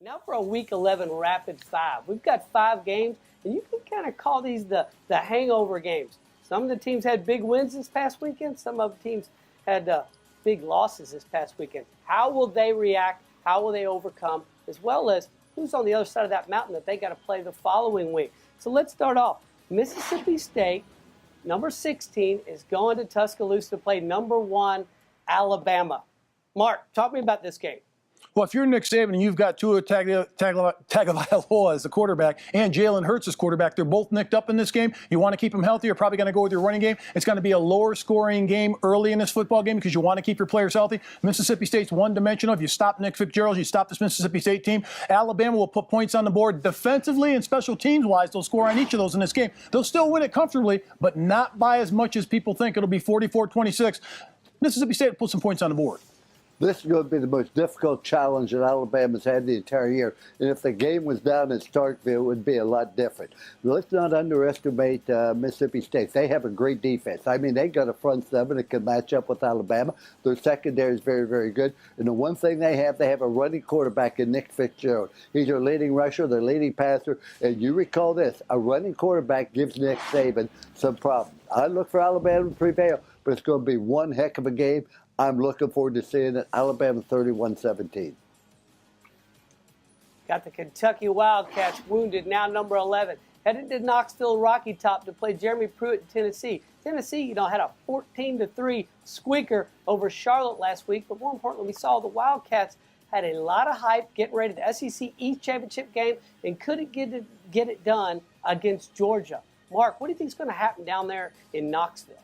Now for a Week 11 Rapid 5. We've got 5 games, and you can kind of call these the hangover games. Some of the teams had big wins this past weekend. Some of the teams had big losses this past weekend. How will they react? How will they overcome? As well as who's on the other side of that mountain that they got to play the following week. So let's start off. Mississippi State, number 16, is going to Tuscaloosa to play number 1 Alabama. Mark, talk to me about this game. Well, if you're Nick Saban and you've got Tua Tagovailoa as the quarterback and Jalen Hurts as quarterback, they're both nicked up in this game. You want to keep them healthy. You're probably going to go with your running game. It's going to be a lower scoring game early in this football game because you want to keep your players healthy. Mississippi State's one-dimensional. If you stop Nick Fitzgerald, you stop this Mississippi State team. Alabama will put points on the board defensively and special teams-wise. They'll score on each of those in this game. They'll still win it comfortably, but not by as much as people think. It'll be 44-26. Mississippi State will put some points on the board. This is going to be the most difficult challenge that Alabama's had the entire year. And if the game was down in Starkville, it would be a lot different. But let's not underestimate Mississippi State. They have a great defense. I mean, they got a front seven that can match up with Alabama. Their secondary is very, very good. And the one thing they have a running quarterback in Nick Fitzgerald. He's their leading rusher, their leading passer. And you recall this, a running quarterback gives Nick Saban some problems. I look for Alabama to prevail, but it's going to be one heck of a game. I'm looking forward to seeing it. Alabama 31-17. Got the Kentucky Wildcats wounded, now number 11. Headed to Knoxville Rocky Top to play Jeremy Pruitt in Tennessee. Tennessee, had a 14-3 squeaker over Charlotte last week. But more importantly, we saw the Wildcats had a lot of hype getting ready for the SEC East Championship game and couldn't get it done against Georgia. Mark, what do you think is going to happen down there in Knoxville?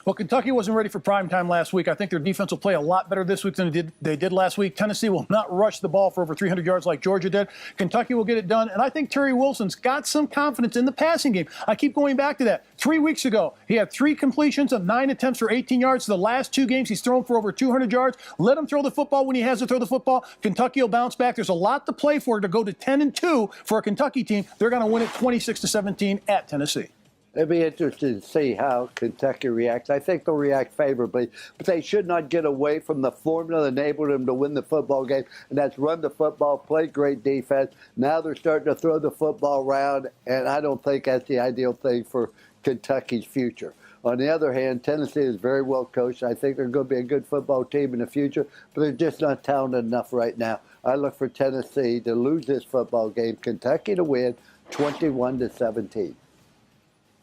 Well, Kentucky wasn't ready for prime time last week. I think their defense will play a lot better this week than they did last week. Tennessee will not rush the ball for over 300 yards like Georgia did. Kentucky will get it done. And I think Terry Wilson's got some confidence in the passing game. I keep going back to that. 3 weeks ago, he had 3 completions of 9 attempts for 18 yards. The last 2 games, he's thrown for over 200 yards. Let him throw the football when he has to throw the football. Kentucky will bounce back. There's a lot to play for to go to 10-2 for a Kentucky team. They're going to win it 26-17 at Tennessee. It'd be interesting to see how Kentucky reacts. I think they'll react favorably, but they should not get away from the formula that enabled them to win the football game, and that's run the football, play great defense. Now they're starting to throw the football around, and I don't think that's the ideal thing for Kentucky's future. On the other hand, Tennessee is very well coached. I think they're going to be a good football team in the future, but they're just not talented enough right now. I look for Tennessee to lose this football game, Kentucky to win 21-17.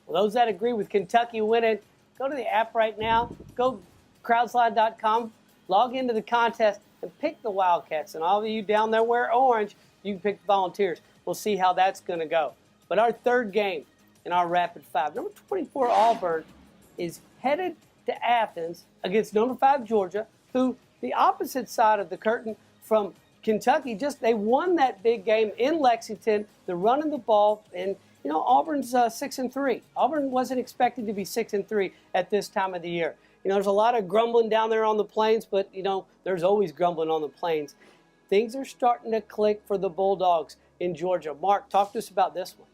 Well, those that agree with Kentucky winning, go to the app right now. Go crowdslide.com, log into the contest, and pick the Wildcats. And all of you down there wear orange, you can pick the Volunteers. We'll see how that's going to go. But our third game in our Rapid 5, number 24 Auburn is headed to Athens against number 5 Georgia, who the opposite side of the curtain from Kentucky, they won that big game in Lexington. They're running the ball, and Auburn's 6-3. Auburn wasn't expected to be 6-3 at this time of the year. There's a lot of grumbling down there on the plains, but, there's always grumbling on the plains. Things are starting to click for the Bulldogs in Georgia. Mark, talk to us about this one.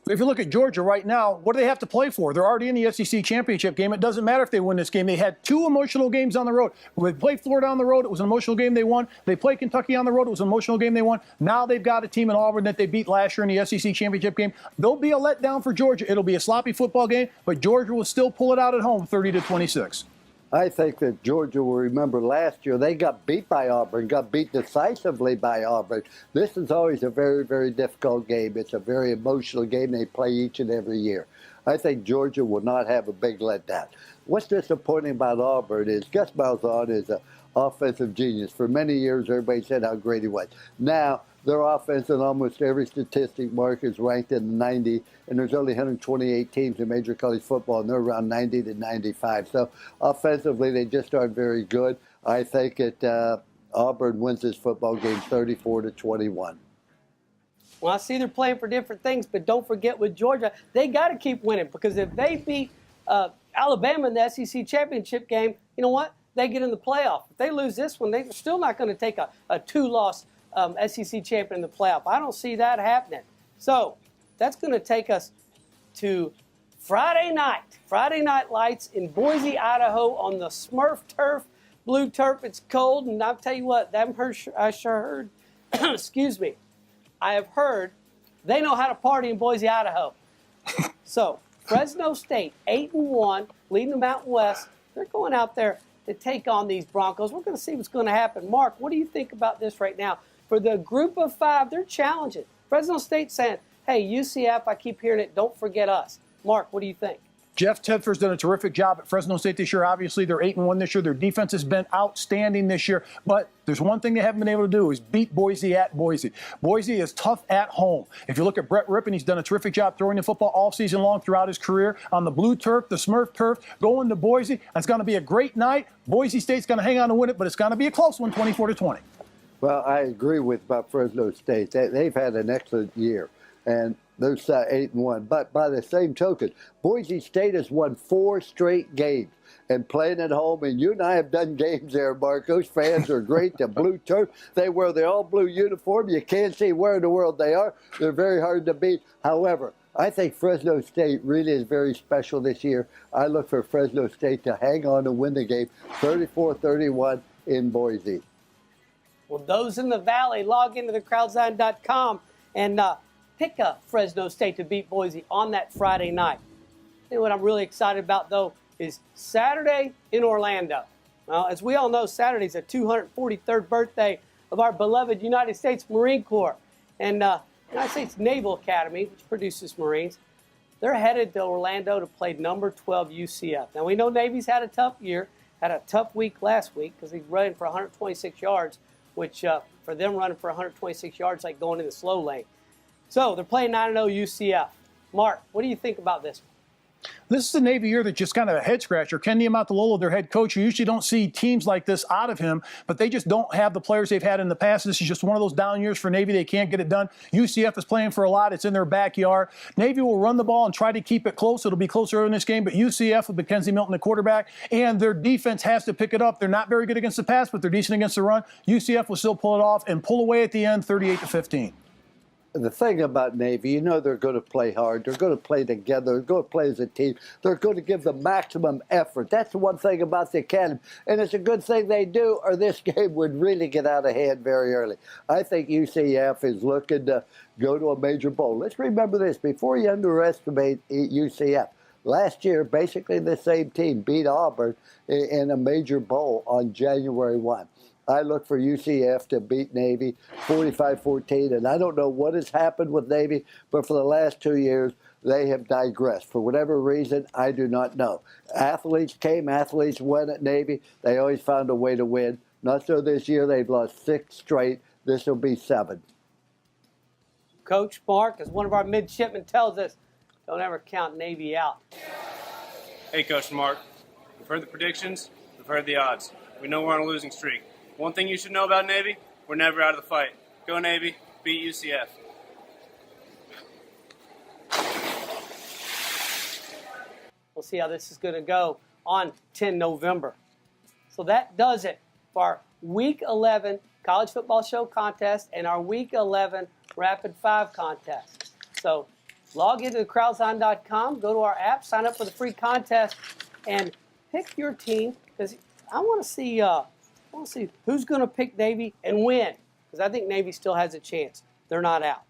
If you look at Georgia right now, what do they have to play for? They're already in the SEC championship game. It doesn't matter if they win this game. They had 2 emotional games on the road. They played Florida on the road. It was an emotional game they won. They played Kentucky on the road. It was an emotional game they won. Now they've got a team in Auburn that they beat last year in the SEC championship game. There'll be a letdown for Georgia. It'll be a sloppy football game, but Georgia will still pull it out at home 30-26. I think that Georgia will remember last year they got beat by Auburn, got beat decisively by Auburn. This is always a very, very difficult game. It's a very emotional game they play each and every year. I think Georgia will not have a big letdown. What's disappointing about Auburn is Gus Malzahn is an offensive genius. For many years, everybody said how great he was. Now, their offense in almost every statistic, Mark, is ranked in the 90, and there's only 128 teams in Major College Football, and they're around 90-95. So offensively, they just aren't very good. I think that Auburn wins this football game 34-21. Well, I see they're playing for different things, but don't forget with Georgia, they got to keep winning because if they beat Alabama in the SEC championship game, you know what? They get in the playoff. If they lose this one, they're still not going to take a 2-loss SEC champion in the playoff. I don't see that happening. So that's going to take us to Friday night lights in Boise, Idaho on the Smurf turf, blue turf. It's cold, and I'll tell you what, I sure heard, excuse me, I have heard they know how to party in Boise, Idaho. So Fresno State, 8-1, leading the Mountain West. They're going out there to take on these Broncos. We're going to see what's going to happen. Mark, what do you think about this right now? For the group of five, they're challenging. Fresno State saying, hey, UCF, I keep hearing it, don't forget us. Mark, what do you think? Jeff Tedford's done a terrific job at Fresno State this year. Obviously, they're 8-1 this year. Their defense has been outstanding this year. But there's one thing they haven't been able to do is beat Boise at Boise. Boise is tough at home. If you look at Brett Rippon, he's done a terrific job throwing the football all season long throughout his career on the blue turf, the Smurf turf, going to Boise. It's going to be a great night. Boise State's going to hang on to win it, but it's going to be a close one, 24-20. Well, I agree with Fresno State. They've had an excellent year, and they're 8-1. But by the same token, Boise State has won 4 straight games and playing at home. And you and I have done games there, Mark. Those fans are great. The blue turf, they wear the all-blue uniform. You can't see where in the world they are. They're very hard to beat. However, I think Fresno State really is very special this year. I look for Fresno State to hang on and win the game 34-31 in Boise. Well, those in the Valley, log into thecrowdsign.com and pick a Fresno State to beat Boise on that Friday night. And what I'm really excited about, though, is Saturday in Orlando. Well, as we all know, Saturday's the 243rd birthday of our beloved United States Marine Corps. And United States Naval Academy, which produces Marines, they're headed to Orlando to play number 12 UCF. Now, we know Navy's had a tough year, had a tough week last week because he's running for 126 yards, which for them running for 126 yards like going in the slow lane. So they're playing 9-0 UCF. Mark, what do you think about this? This is the Navy year that just kind of a head scratcher. Ken Niumatalolo, their head coach, you usually don't see teams like this out of him, but they just don't have the players they've had in the past. This is just one of those down years for Navy. They can't get it done. UCF is playing for a lot. It's in their backyard. Navy will run the ball and try to keep it close. It'll be closer in this game, but UCF with Mackenzie Milton, the quarterback, and their defense has to pick it up. They're not very good against the pass, but they're decent against the run. UCF will still pull it off and pull away at the end, 38-15. The thing about Navy, you know they're going to play hard. They're going to play together. They're going to play as a team. They're going to give the maximum effort. That's the one thing about the academy. And it's a good thing they do, or this game would really get out of hand very early. I think UCF is looking to go to a major bowl. Let's remember this. Before you underestimate UCF, last year, basically the same team beat Auburn in a major bowl on January 1. I look for UCF to beat Navy 45-14, and I don't know what has happened with Navy, but for the last 2 years, they have digressed. For whatever reason, I do not know. Athletes came, athletes went at Navy. They always found a way to win. Not so this year. They've lost 6 straight. This will be 7. Coach Mark, as one of our midshipmen tells us, don't ever count Navy out. Hey, Coach Mark. We've heard the predictions. We've heard the odds. We know we're on a losing streak. One thing you should know about Navy, we're never out of the fight. Go Navy, beat UCF. We'll see how this is going to go on 10 November. So that does it for our Week 11 College Football Show contest and our Week 11 Rapid 5 contest. So log into thecrowdsign.com, go to our app, sign up for the free contest, and pick your team because I want to see who's going to pick Navy and win, because I think Navy still has a chance. They're not out.